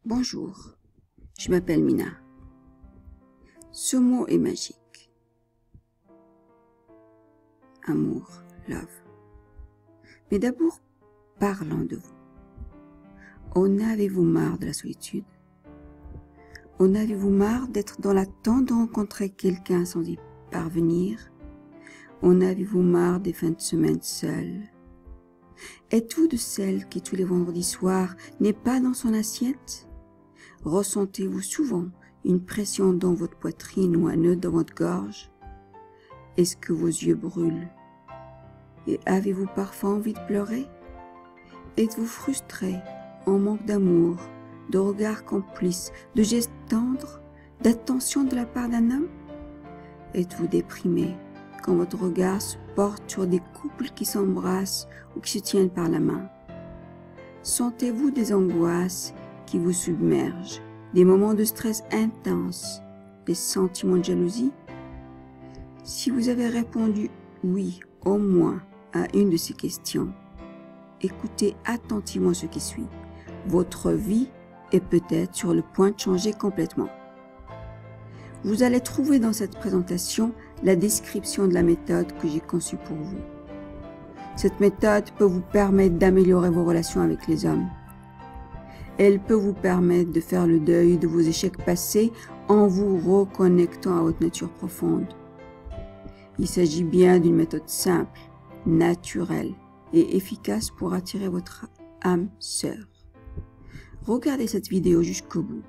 Bonjour, je m'appelle Mina. Ce mot est magique. Amour, love. Mais d'abord, parlons de vous. En avez-vous marre de la solitude? En avez-vous marre d'être dans l'attente de rencontrer quelqu'un sans y parvenir? En avez-vous marre des fins de semaine seules? Êtes-vous de celle qui tous les vendredis soirs n'est pas dans son assiette? Ressentez-vous souvent une pression dans votre poitrine ou un nœud dans votre gorge? Est-ce que vos yeux brûlent? Et avez-vous parfois envie de pleurer? Êtes-vous frustré, en manque d'amour, de regards complices, de gestes tendres, d'attention de la part d'un homme? Êtes-vous déprimé quand votre regard se porte sur des couples qui s'embrassent ou qui se tiennent par la main? Sentez-vous des angoisses qui vous submergent, des moments de stress intenses, des sentiments de jalousie? Si vous avez répondu oui au moins à une de ces questions, écoutez attentivement ce qui suit. Votre vie est peut-être sur le point de changer complètement. Vous allez trouver dans cette présentation la description de la méthode que j'ai conçue pour vous. Cette méthode peut vous permettre d'améliorer vos relations avec les hommes. Elle peut vous permettre de faire le deuil de vos échecs passés en vous reconnectant à votre nature profonde. Il s'agit bien d'une méthode simple, naturelle et efficace pour attirer votre âme sœur. Regardez cette vidéo jusqu'au bout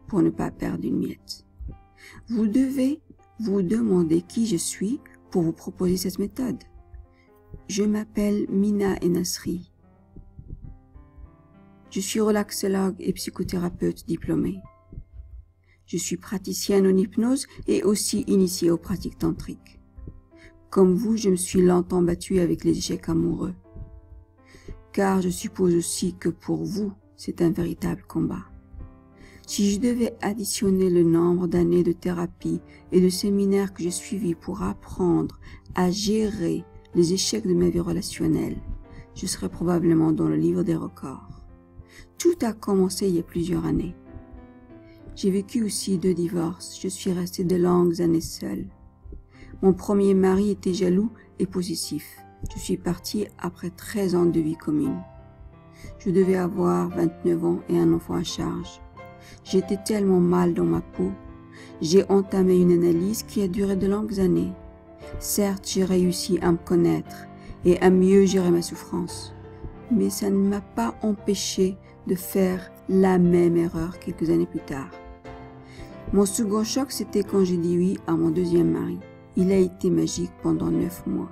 pour ne pas perdre une miette. Vous devez vous demander qui je suis pour vous proposer cette méthode. Je m'appelle Mina Enasri. Je suis relaxologue et psychothérapeute diplômée. Je suis praticienne en hypnose et aussi initiée aux pratiques tantriques. Comme vous, je me suis longtemps battue avec les échecs amoureux. Car je suppose aussi que pour vous, c'est un véritable combat. Si je devais additionner le nombre d'années de thérapie et de séminaires que j'ai suivis pour apprendre à gérer les échecs de ma vie relationnelle, je serais probablement dans le livre des records. Tout a commencé il y a plusieurs années. J'ai vécu aussi 2 divorces. Je suis restée de longues années seule. Mon premier mari était jaloux et possessif. Je suis partie après 13 ans de vie commune. Je devais avoir 29 ans et un enfant à charge. J'étais tellement mal dans ma peau. J'ai entamé une analyse qui a duré de longues années. Certes, j'ai réussi à me connaître et à mieux gérer ma souffrance. Mais ça ne m'a pas empêché de faire la même erreur quelques années plus tard. Mon second choc, c'était quand j'ai dit oui à mon deuxième mari. Il a été magique pendant 9 mois.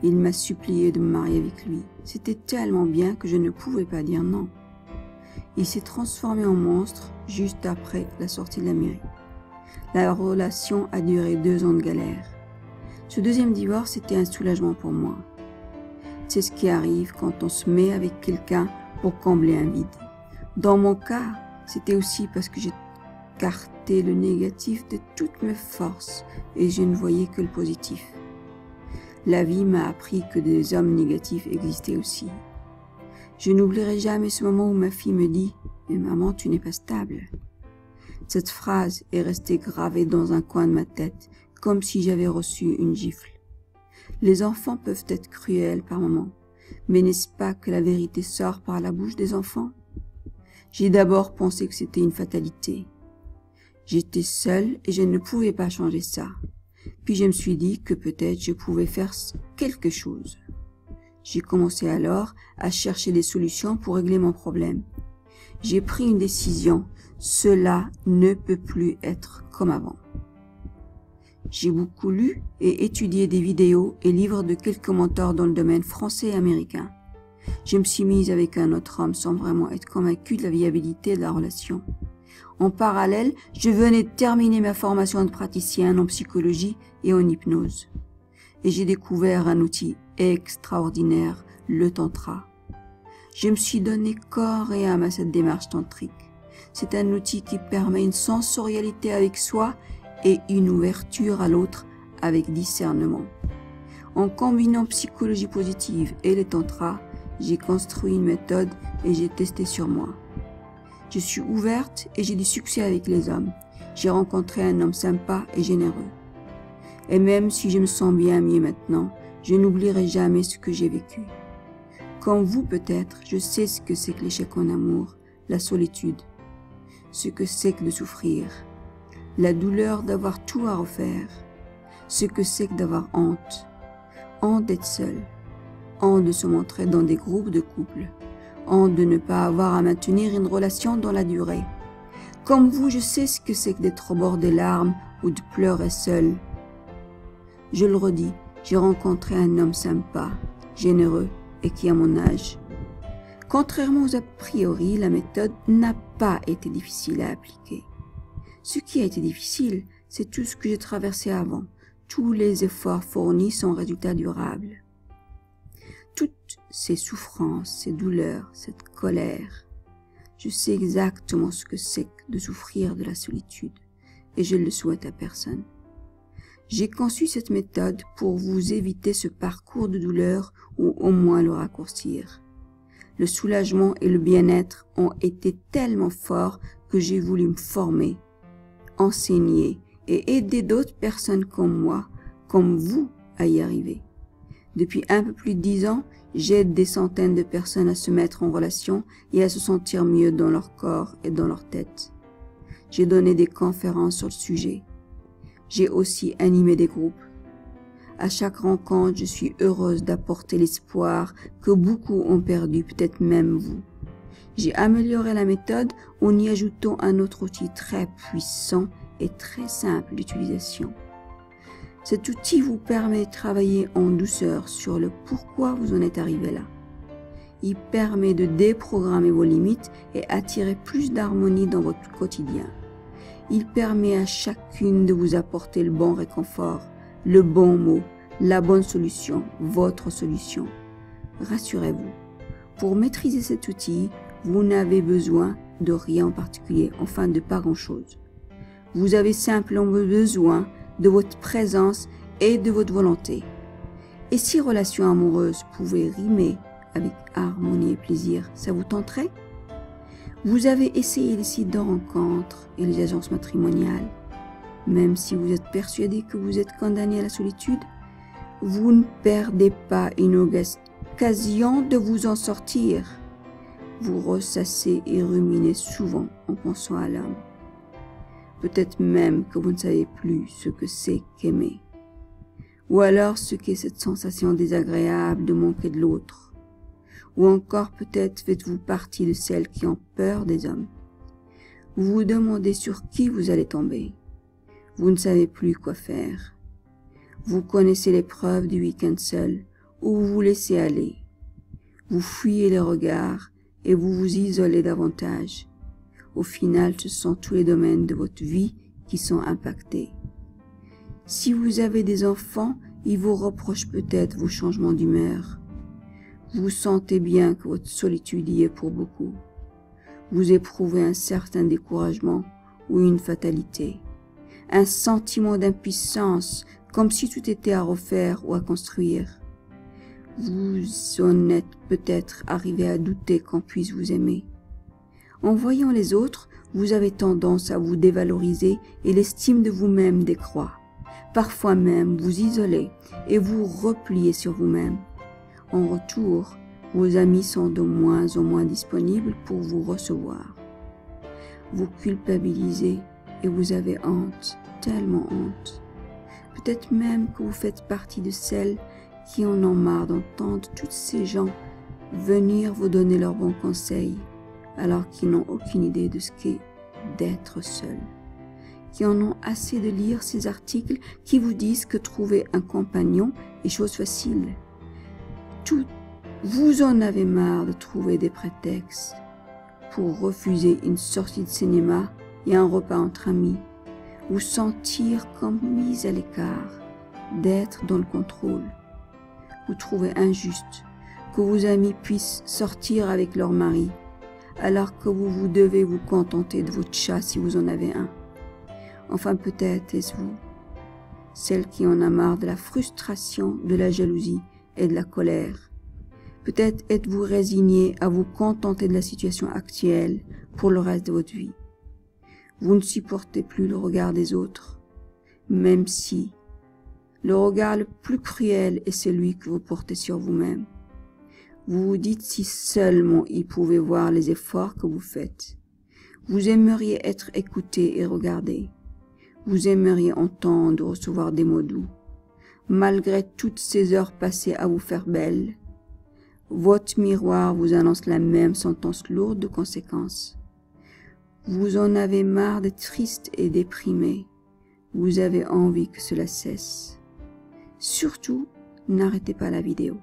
Il m'a supplié de me marier avec lui. C'était tellement bien que je ne pouvais pas dire non. Il s'est transformé en monstre juste après la sortie de la mairie. La relation a duré 2 ans de galère. Ce deuxième divorce était un soulagement pour moi. C'est ce qui arrive quand on se met avec quelqu'un pour combler un vide. Dans mon cas, c'était aussi parce que j'écartais le négatif de toutes mes forces et je ne voyais que le positif. La vie m'a appris que des hommes négatifs existaient aussi. Je n'oublierai jamais ce moment où ma fille me dit « Mais maman, tu n'es pas stable ». Cette phrase est restée gravée dans un coin de ma tête, comme si j'avais reçu une gifle. Les enfants peuvent être cruels par moments, mais n'est-ce pas que la vérité sort par la bouche des enfants? J'ai d'abord pensé que c'était une fatalité. J'étais seule et je ne pouvais pas changer ça. Puis je me suis dit que peut-être je pouvais faire quelque chose. J'ai commencé alors à chercher des solutions pour régler mon problème. J'ai pris une décision. Cela ne peut plus être comme avant. J'ai beaucoup lu et étudié des vidéos et livres de quelques mentors dans le domaine français et américain. Je me suis mise avec un autre homme sans vraiment être convaincue de la viabilité de la relation. En parallèle, je venais de terminer ma formation de praticienne en psychologie et en hypnose. Et j'ai découvert un outil extraordinaire, le tantra. Je me suis donné corps et âme à cette démarche tantrique. C'est un outil qui permet une sensorialité avec soi et une ouverture à l'autre avec discernement. En combinant psychologie positive et les tantras, j'ai construit une méthode et j'ai testé sur moi. Je suis ouverte et j'ai du succès avec les hommes. J'ai rencontré un homme sympa et généreux. Et même si je me sens bien mieux maintenant, je n'oublierai jamais ce que j'ai vécu. Comme vous peut-être, je sais ce que c'est que l'échec en amour, la solitude, ce que c'est que de souffrir, la douleur d'avoir tout à refaire, ce que c'est que d'avoir honte, honte d'être seul, honte de se montrer dans des groupes de couples, honte de ne pas avoir à maintenir une relation dans la durée. Comme vous, je sais ce que c'est que d'être au bord des larmes ou de pleurer seul. Je le redis, j'ai rencontré un homme sympa, généreux et qui a mon âge. Contrairement aux a priori, la méthode n'a pas été difficile à appliquer. Ce qui a été difficile, c'est tout ce que j'ai traversé avant, tous les efforts fournis sans résultat durable. Toutes ces souffrances, ces douleurs, cette colère. Je sais exactement ce que c'est que de souffrir de la solitude et je ne le souhaite à personne. J'ai conçu cette méthode pour vous éviter ce parcours de douleur ou au moins le raccourcir. Le soulagement et le bien-être ont été tellement forts que j'ai voulu me former, enseigner et aider d'autres personnes comme moi, comme vous, à y arriver. Depuis un peu plus de 10 ans, j'aide des centaines de personnes à se mettre en relation et à se sentir mieux dans leur corps et dans leur tête. J'ai donné des conférences sur le sujet. J'ai aussi animé des groupes. À chaque rencontre, je suis heureuse d'apporter l'espoir que beaucoup ont perdu, peut-être même vous. J'ai amélioré la méthode en y ajoutant un autre outil très puissant et très simple d'utilisation. Cet outil vous permet de travailler en douceur sur le pourquoi vous en êtes arrivé là. Il permet de déprogrammer vos limites et attirer plus d'harmonie dans votre quotidien. Il permet à chacune de vous apporter le bon réconfort, le bon mot, la bonne solution, votre solution. Rassurez-vous, pour maîtriser cet outil, vous n'avez besoin de rien en particulier, enfin de pas grand-chose. Vous avez simplement besoin de votre présence et de votre volonté. Et si relation amoureuse pouvait rimer avec harmonie et plaisir, ça vous tenterait? Vous avez essayé les sites de rencontres et les agences matrimoniales. Même si vous êtes persuadé que vous êtes condamné à la solitude, vous ne perdez pas une occasion de vous en sortir. Vous ressassez et ruminez souvent en pensant à l'homme. Peut-être même que vous ne savez plus ce que c'est qu'aimer. Ou alors ce qu'est cette sensation désagréable de manquer de l'autre. Ou encore peut-être faites-vous partie de celles qui ont peur des hommes. Vous vous demandez sur qui vous allez tomber. Vous ne savez plus quoi faire. Vous connaissez l'épreuve du week-end seul, ou vous vous laissez aller. Vous fuyez les regards et vous vous isolez davantage. Au final, ce sont tous les domaines de votre vie qui sont impactés. Si vous avez des enfants, ils vous reprochent peut-être vos changements d'humeur. Vous sentez bien que votre solitude y est pour beaucoup. Vous éprouvez un certain découragement ou une fatalité. Un sentiment d'impuissance, comme si tout était à refaire ou à construire. Vous en êtes peut-être arrivé à douter qu'on puisse vous aimer. En voyant les autres, vous avez tendance à vous dévaloriser et l'estime de vous-même décroît. Parfois même vous isolez et vous repliez sur vous-même. En retour, vos amis sont de moins en moins disponibles pour vous recevoir. Vous culpabilisez et vous avez honte, tellement honte. Peut-être même que vous faites partie de celles qui en ont marre d'entendre tous ces gens venir vous donner leurs bons conseils, alors qu'ils n'ont aucune idée de ce qu'est d'être seul, qui en ont assez de lire ces articles qui vous disent que trouver un compagnon est chose facile. Vous en avez marre de trouver des prétextes pour refuser une sortie de cinéma et un repas entre amis, vous sentir comme mise à l'écart, d'être dans le contrôle. Vous trouvez injuste que vos amis puissent sortir avec leur mari, alors que vous devez vous contenter de votre chat si vous en avez un. Enfin peut-être est-ce vous, celle qui en a marre de la frustration, de la jalousie et de la colère. Peut-être êtes-vous résigné à vous contenter de la situation actuelle, pour le reste de votre vie. Vous ne supportez plus le regard des autres, même si le regard le plus cruel est celui que vous portez sur vous-même. Vous vous dites si seulement ils pouvaient voir les efforts que vous faites. Vous aimeriez être écouté et regardé. Vous aimeriez entendre ou recevoir des mots doux. Malgré toutes ces heures passées à vous faire belle, votre miroir vous annonce la même sentence lourde de conséquences. Vous en avez marre d'être triste et déprimé. Vous avez envie que cela cesse. Surtout, n'arrêtez pas la vidéo,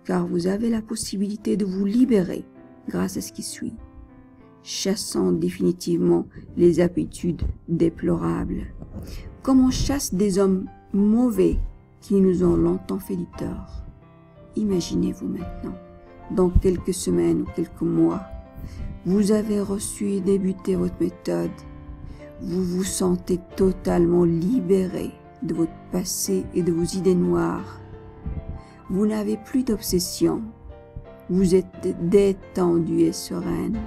car vous avez la possibilité de vous libérer grâce à ce qui suit, chassant définitivement les habitudes déplorables, comme on chasse des hommes mauvais qui nous ont longtemps fait du tort. Imaginez-vous maintenant, dans quelques semaines ou quelques mois, vous avez reçu et débuté votre méthode. Vous vous sentez totalement libéré de votre passé et de vos idées noires. Vous n'avez plus d'obsession. Vous êtes détendu et sereine.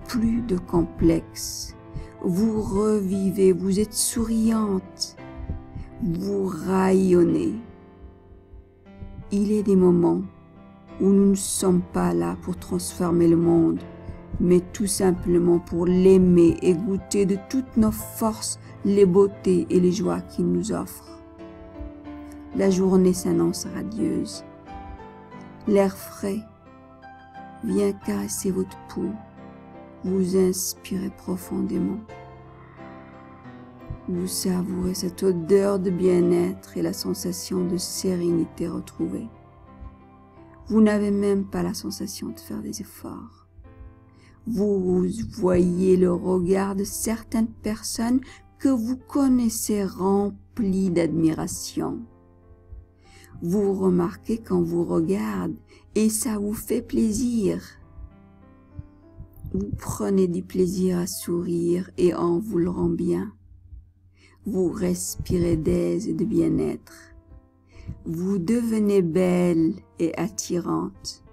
Plus de complexe. Vous revivez, vous êtes souriante. Vous rayonnez. Il est des moments où nous ne sommes pas là pour transformer le monde, mais tout simplement pour l'aimer et goûter de toutes nos forces, les beautés et les joies qu'il nous offre. La journée s'annonce radieuse. L'air frais vient caresser votre peau. Vous inspirez profondément. Vous savourez cette odeur de bien-être et la sensation de sérénité retrouvée. Vous n'avez même pas la sensation de faire des efforts. Vous voyez le regard de certaines personnes que vous connaissez remplies d'admiration. Vous remarquez quand vous regardez et ça vous fait plaisir. Vous prenez du plaisir à sourire et en vous le rend bien. Vous respirez d'aise et de bien-être. Vous devenez belle et attirante.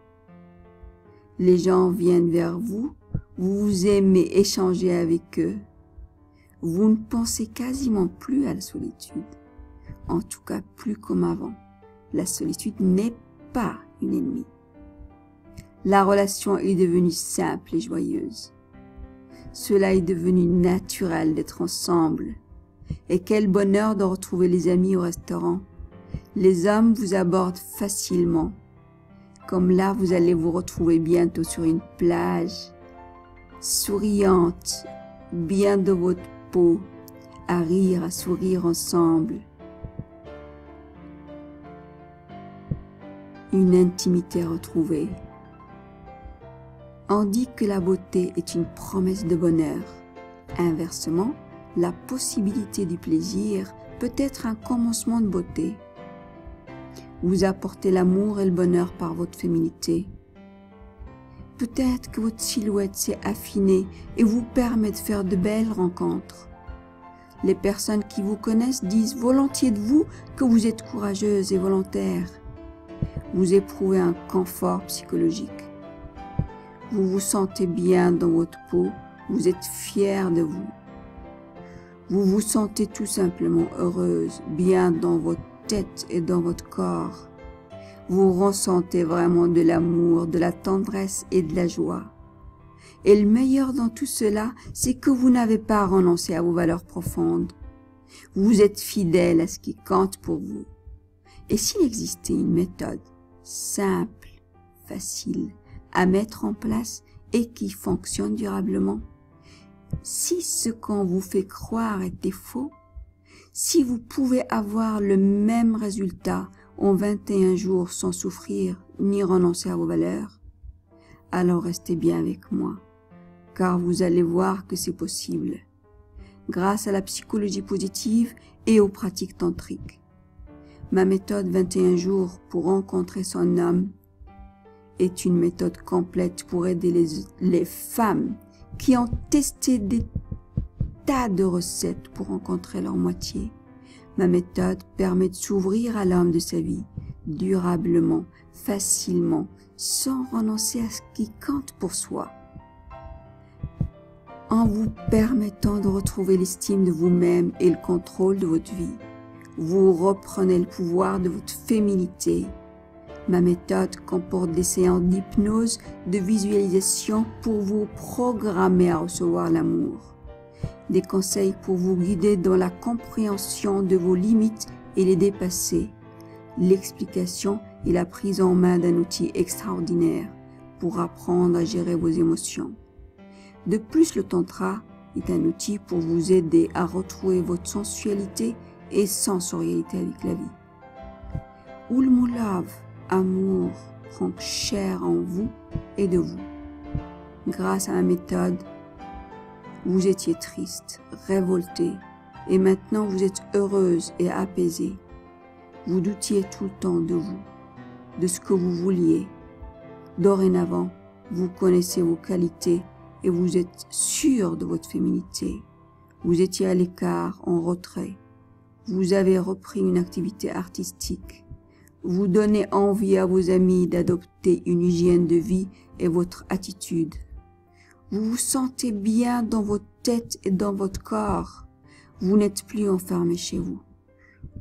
Les gens viennent vers vous, vous aimez échanger avec eux. Vous ne pensez quasiment plus à la solitude, en tout cas plus comme avant. La solitude n'est pas une ennemie. La relation est devenue simple et joyeuse. Cela est devenu naturel d'être ensemble. Et quel bonheur de retrouver les amis au restaurant. Les hommes vous abordent facilement. Comme là, vous allez vous retrouver bientôt sur une plage, souriante, bien de votre peau, à rire, à sourire ensemble. Une intimité retrouvée. On dit que la beauté est une promesse de bonheur. Inversement, la possibilité du plaisir peut être un commencement de beauté. Vous apportez l'amour et le bonheur par votre féminité. Peut-être que votre silhouette s'est affinée et vous permet de faire de belles rencontres. Les personnes qui vous connaissent disent volontiers de vous que vous êtes courageuse et volontaire. Vous éprouvez un confort psychologique. Vous vous sentez bien dans votre peau, vous êtes fière de vous. Vous vous sentez tout simplement heureuse, bien dans votre tête et dans votre corps. Vous ressentez vraiment de l'amour, de la tendresse et de la joie. Et le meilleur dans tout cela, c'est que vous n'avez pas renoncé à vos valeurs profondes. Vous êtes fidèle à ce qui compte pour vous. Et s'il existait une méthode simple, facile à mettre en place et qui fonctionne durablement, si ce qu'on vous fait croire était faux, si vous pouvez avoir le même résultat en 21 jours sans souffrir ni renoncer à vos valeurs, alors restez bien avec moi, car vous allez voir que c'est possible, grâce à la psychologie positive et aux pratiques tantriques. Ma méthode 21 jours pour rencontrer son homme est une méthode complète pour aider les femmes qui ont testé des tas de recettes pour rencontrer leur moitié. Ma méthode permet de s'ouvrir à l'homme de sa vie, durablement, facilement, sans renoncer à ce qui compte pour soi. en vous permettant de retrouver l'estime de vous-même et le contrôle de votre vie. Vous reprenez le pouvoir de votre féminité. Ma méthode comporte des séances d'hypnose, de visualisation pour vous programmer à recevoir l'amour. Des conseils pour vous guider dans la compréhension de vos limites et les dépasser. L'explication et la prise en main d'un outil extraordinaire pour apprendre à gérer vos émotions. De plus, le tantra est un outil pour vous aider à retrouver votre sensualité et sensorialité avec la vie. Ulmulav, amour, prend chair en vous et de vous. Grâce à ma méthode, vous étiez triste, révoltée, et maintenant vous êtes heureuse et apaisée. Vous doutiez tout le temps de vous, de ce que vous vouliez. Dorénavant, vous connaissez vos qualités et vous êtes sûr de votre féminité. Vous étiez à l'écart, en retrait. Vous avez repris une activité artistique. Vous donnez envie à vos amis d'adopter une hygiène de vie et votre attitude. Vous vous sentez bien dans votre tête et dans votre corps. Vous n'êtes plus enfermé chez vous.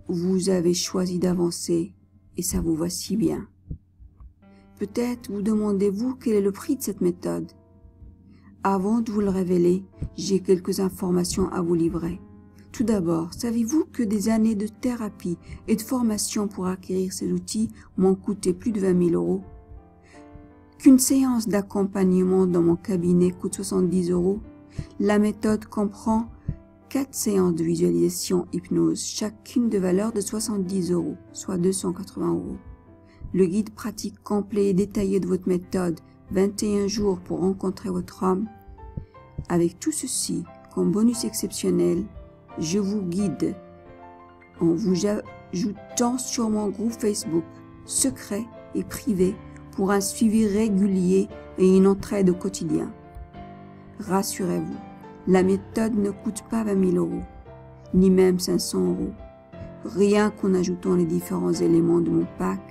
Vous avez choisi d'avancer et ça vous va si bien. Peut-être vous demandez-vous quel est le prix de cette méthode. Avant de vous le révéler, j'ai quelques informations à vous livrer. Tout d'abord, savez-vous que des années de thérapie et de formation pour acquérir ces outils m'ont coûté plus de 20 000 €? Qu'une séance d'accompagnement dans mon cabinet coûte 70 €? La méthode comprend 4 séances de visualisation hypnose, chacune de valeur de 70 €, soit 280 €. Le guide pratique complet et détaillé de votre méthode, 21 jours pour rencontrer votre homme. Avec tout ceci, comme bonus exceptionnel, je vous guide en vous ajoutant sur mon groupe Facebook, secret et privé, pour un suivi régulier et une entraide au quotidien. Rassurez-vous, la méthode ne coûte pas 20 000 €, ni même 500 €. Rien qu'en ajoutant les différents éléments de mon pack,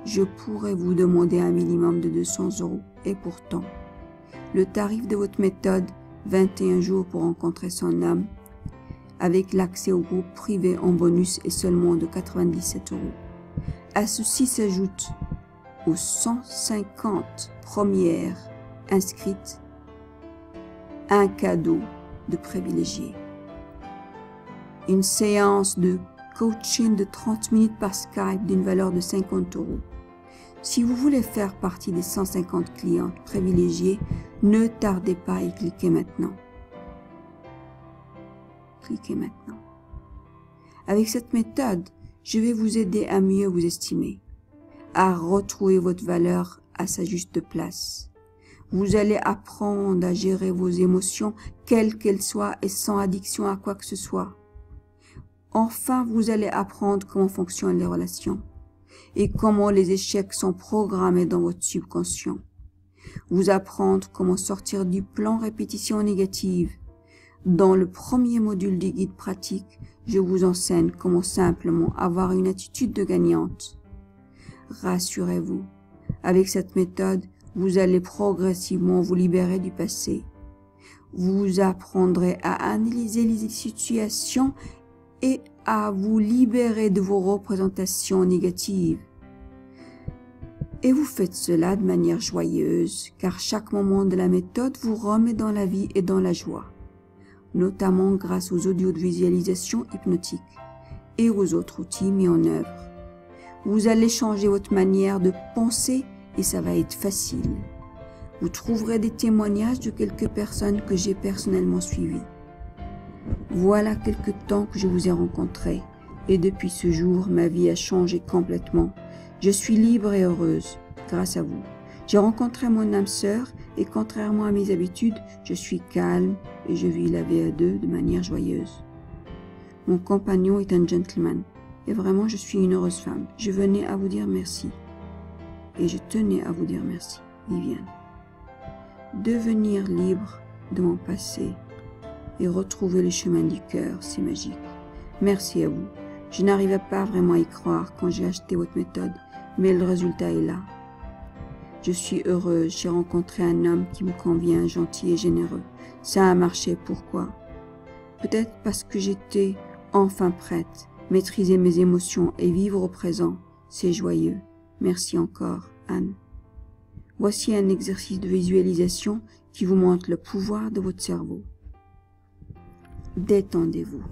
je pourrais vous demander un minimum de 200 €. Et pourtant, le tarif de votre méthode, 21 jours pour rencontrer son âme, avec l'accès au groupe privé en bonus, est seulement de 97 €. À ceci s'ajoute aux 150 premières inscrites un cadeau de privilégié. Une séance de coaching de 30 minutes par Skype d'une valeur de 50 €. Si vous voulez faire partie des 150 clientes privilégiées, ne tardez pas et cliquez maintenant. Cliquez maintenant. Avec cette méthode, je vais vous aider à mieux vous estimer, à retrouver votre valeur à sa juste place. Vous allez apprendre à gérer vos émotions, quelles qu'elles soient, et sans addiction à quoi que ce soit. Enfin, vous allez apprendre comment fonctionnent les relations et comment les échecs sont programmés dans votre subconscient. Vous apprendre comment sortir du plan répétition négative. Dans le premier module du guide pratique, je vous enseigne comment simplement avoir une attitude de gagnante. Rassurez-vous, avec cette méthode, vous allez progressivement vous libérer du passé. Vous apprendrez à analyser les situations et à vous libérer de vos représentations négatives. Et vous faites cela de manière joyeuse, car chaque moment de la méthode vous remet dans la vie et dans la joie, notamment grâce aux audios de visualisation hypnotique et aux autres outils mis en œuvre. Vous allez changer votre manière de penser et ça va être facile. Vous trouverez des témoignages de quelques personnes que j'ai personnellement suivies. Voilà quelque temps que je vous ai rencontrés et depuis ce jour, ma vie a changé complètement. Je suis libre et heureuse grâce à vous. J'ai rencontré mon âme sœur et contrairement à mes habitudes, je suis calme et je vis la vie à deux de manière joyeuse. Mon compagnon est un gentleman et vraiment je suis une heureuse femme. Je venais à vous dire merci et je tenais à vous dire merci, Viviane. Devenir libre de mon passé et retrouver le chemin du cœur, c'est magique. Merci à vous. Je n'arrivais pas vraiment à y croire quand j'ai acheté votre méthode, mais le résultat est là. Je suis heureuse, j'ai rencontré un homme qui me convient, gentil et généreux. Ça a marché, pourquoi? Peut-être parce que j'étais enfin prête, maîtriser mes émotions et vivre au présent. C'est joyeux. Merci encore, Anne. Voici un exercice de visualisation qui vous montre le pouvoir de votre cerveau. Détendez-vous.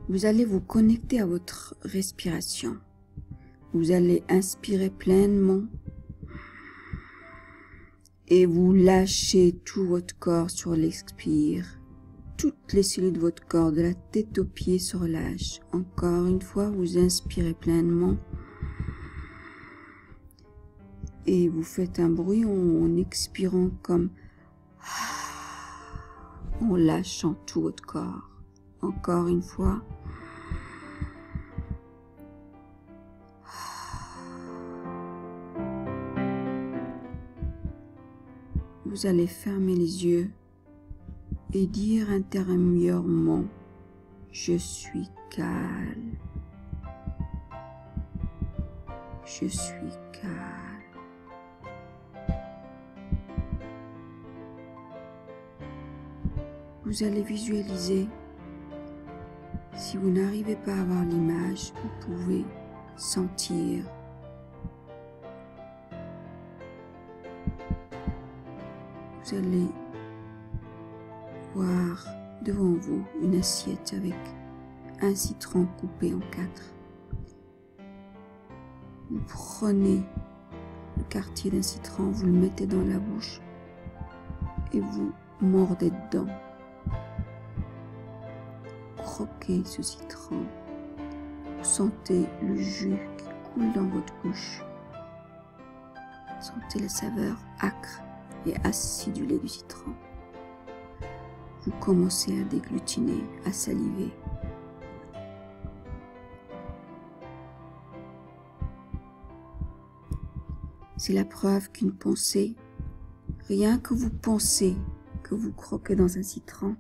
Vous allez vous connecter à votre respiration. Vous allez inspirer pleinement et vous lâchez tout votre corps sur l'expire. Toutes les cellules de votre corps, de la tête aux pieds, se relâchent. Encore une fois, vous inspirez pleinement et vous faites un bruit en expirant comme en lâchant tout votre corps. Encore une fois. Vous allez fermer les yeux et dire intérieurement « Je suis calme. Je suis calme. » Vous allez visualiser. Si vous n'arrivez pas à avoir l'image, vous pouvez sentir. Vous allez voir devant vous une assiette avec un citron coupé en 4. Vous prenez le quartier d'un citron, vous le mettez dans la bouche et vous mordez dedans. Croquez ce citron. Vous sentez le jus qui coule dans votre bouche. Sentez la saveur âcre et acidulée du citron. Vous commencez à déglutiner, à saliver. C'est la preuve qu'une pensée, rien que vous pensez que vous croquez dans un citron,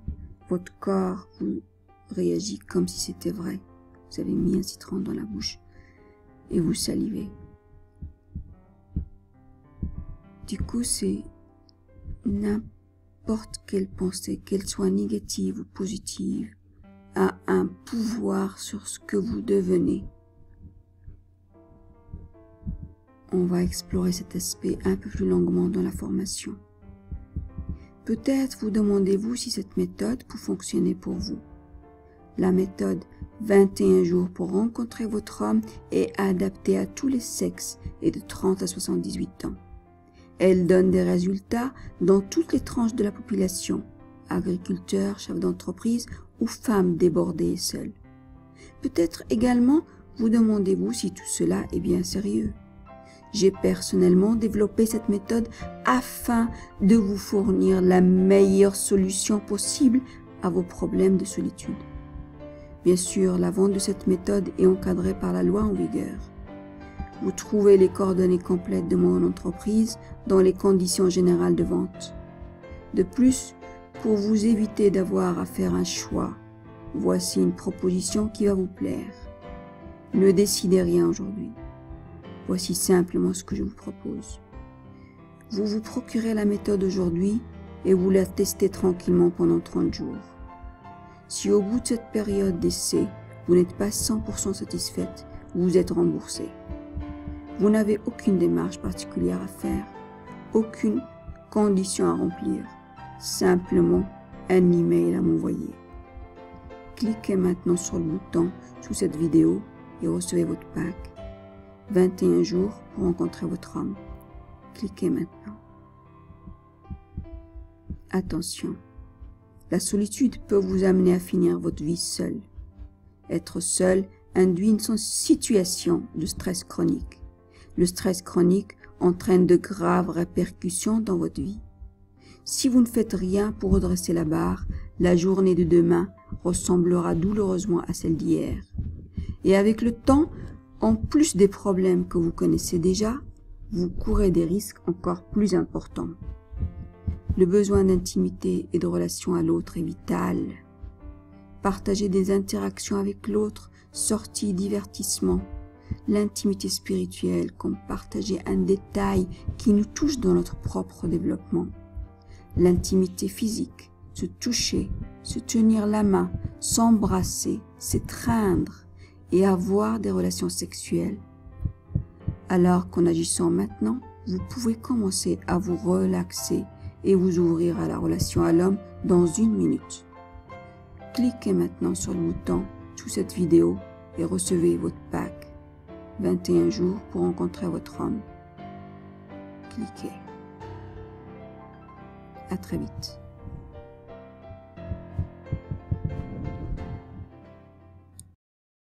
votre corps vous réagit comme si c'était vrai. Vous avez mis un citron dans la bouche et vous salivez. Du coup, c'est n'importe quelle pensée, qu'elle soit négative ou positive, a un pouvoir sur ce que vous devenez. On va explorer cet aspect un peu plus longuement dans la formation. Peut-être vous demandez-vous si cette méthode peut fonctionner pour vous. La méthode 21 jours pour rencontrer votre homme est adaptée à tous les sexes et de 30 à 78 ans. Elle donne des résultats dans toutes les tranches de la population, agriculteurs, chefs d'entreprise ou femmes débordées et seules. Peut-être également vous demandez-vous si tout cela est bien sérieux. J'ai personnellement développé cette méthode afin de vous fournir la meilleure solution possible à vos problèmes de solitude. Bien sûr, la vente de cette méthode est encadrée par la loi en vigueur. Vous trouvez les coordonnées complètes de mon entreprise dans les conditions générales de vente. De plus, pour vous éviter d'avoir à faire un choix, voici une proposition qui va vous plaire. Ne décidez rien aujourd'hui. Voici simplement ce que je vous propose. Vous vous procurez la méthode aujourd'hui et vous la testez tranquillement pendant 30 jours. Si au bout de cette période d'essai, vous n'êtes pas 100% satisfaite, vous êtes remboursé. Vous n'avez aucune démarche particulière à faire, aucune condition à remplir, simplement un email à m'envoyer. Cliquez maintenant sur le bouton sous cette vidéo et recevez votre pack. 21 jours pour rencontrer votre homme. Cliquez maintenant. Attention, la solitude peut vous amener à finir votre vie seul. Être seul induit une situation de stress chronique. Le stress chronique entraîne de graves répercussions dans votre vie. Si vous ne faites rien pour redresser la barre, la journée de demain ressemblera douloureusement à celle d'hier. Et avec le temps, en plus des problèmes que vous connaissez déjà, vous courez des risques encore plus importants. Le besoin d'intimité et de relation à l'autre est vital. Partager des interactions avec l'autre, sorties, divertissements, l'intimité spirituelle comme partager un détail qui nous touche dans notre propre développement, l'intimité physique, se toucher, se tenir la main, s'embrasser, s'étreindre et avoir des relations sexuelles. Alors qu'en agissant maintenant, vous pouvez commencer à vous relaxer et vous ouvrir à la relation à l'homme dans 1 minute. Cliquez maintenant sur le bouton sous cette vidéo et recevez votre pack 21 jours pour rencontrer votre homme. Cliquez. À très vite.